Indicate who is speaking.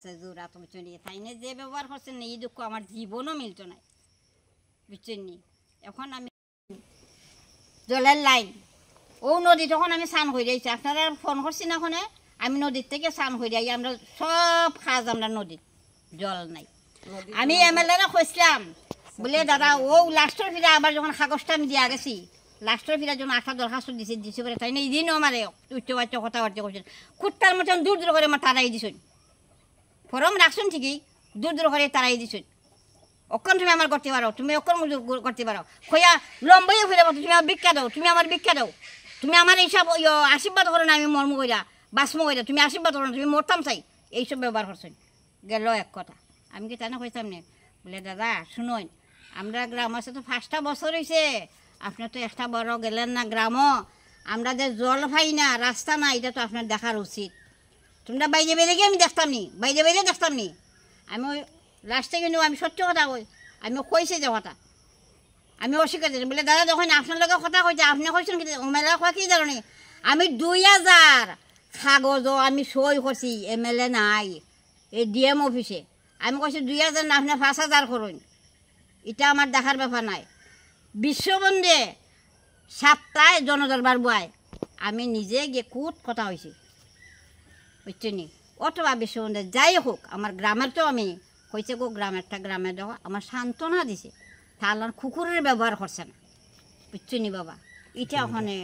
Speaker 1: জোড়া তো বুঝছেন তাই না যে ব্যবহার করছেন না এই দুঃখ আমার জীবনও মিলত নাই বুঝছেন নি এখন আমি জলের লাইন ও নদী তখন আমি স্নান হয়ে যাইছি আপনারা ফোন করছি না ওখানে আমি নদীর থেকে স্নান হয়ে যাই আমরা সব কাজ আমরা নদীর জল নাই আমি এমএলএরা খুঁজলাম বলে দাদা ও লাস্টের ফিরে আবার যখন কাগজটা আমি দিয়া গেছি লাস্টের ফিরে যখন আশা দরখাস্ত দিছে করে তাই না এই দিনও আমার উচ্চ বাচ্চা কথাবার্তা করছেন কুত্তার মতন দূর দূর করে আমার তারাই দিছেন ফরম রাখছেন ঠিকই দূর দূর করে তারাই দিছেন অক্ষণ তুমি আমার করতে পারো তুমি অক্ষণ করতে পারো খোয়া লম্বাইও ফিরে তুমি আমার ভিক্ষা দাও তুমি আমার ভিক্ষা দাও তুমি আমার এইসব আশীর্বাদ করো না আমি মর্ম কইরা বাসমো কইরা তুমি আশীর্বাদ করো না তুমি মরতাম চাই এইসব ব্যবহার করছেন গেল এক কথা আমি কি তাই না কইতাম না বলে দাদা শুনুন আমরা গ্রাম আছে তো 5টা বছর হয়েছে আপনার তো একটা বড় গেলেন না গ্রামও আমরা যে জল পাই না রাস্তা না এটা তো আপনার দেখার উচিত তোমরা বাইরে বেরিয়ে গিয়ে আমি দেখতাম নি বাইরে বেরিয়ে দেখতাম নি আমি ওই লাস্টে কিন্তু আমি সত্য কথা কই আমি কইছে যে কথা আমি অস্বীকার দিই বলে দাদা যখন আপনার লগে কথা কইছে আপনি কইছেন কি মেলা খোয়া কি জানি আমি 2000 কাগজও আমি সই করছি এমএলএ নাই এই ডিএম অফিসে আমি কইছি 2000 না আপনি 5000 করুন এটা আমার দেখার ব্যাপার নাই বিশ্ববন্ধে সপ্তাহে জনদরবার বয় আমি নিজে গিয়ে কুট কথা হয়েছি বুঝছেন নি অথবা বিশ্ববন্ধে যাই হোক আমার গ্রামের তো আমি কইছে গো গ্রামেরটা গ্রামে দেওয়া আমার সান্ত্বনা দিছে তাহলে কুকুরের ব্যবহার করছে না বুঝছেন নি বাবা এটা ওখানে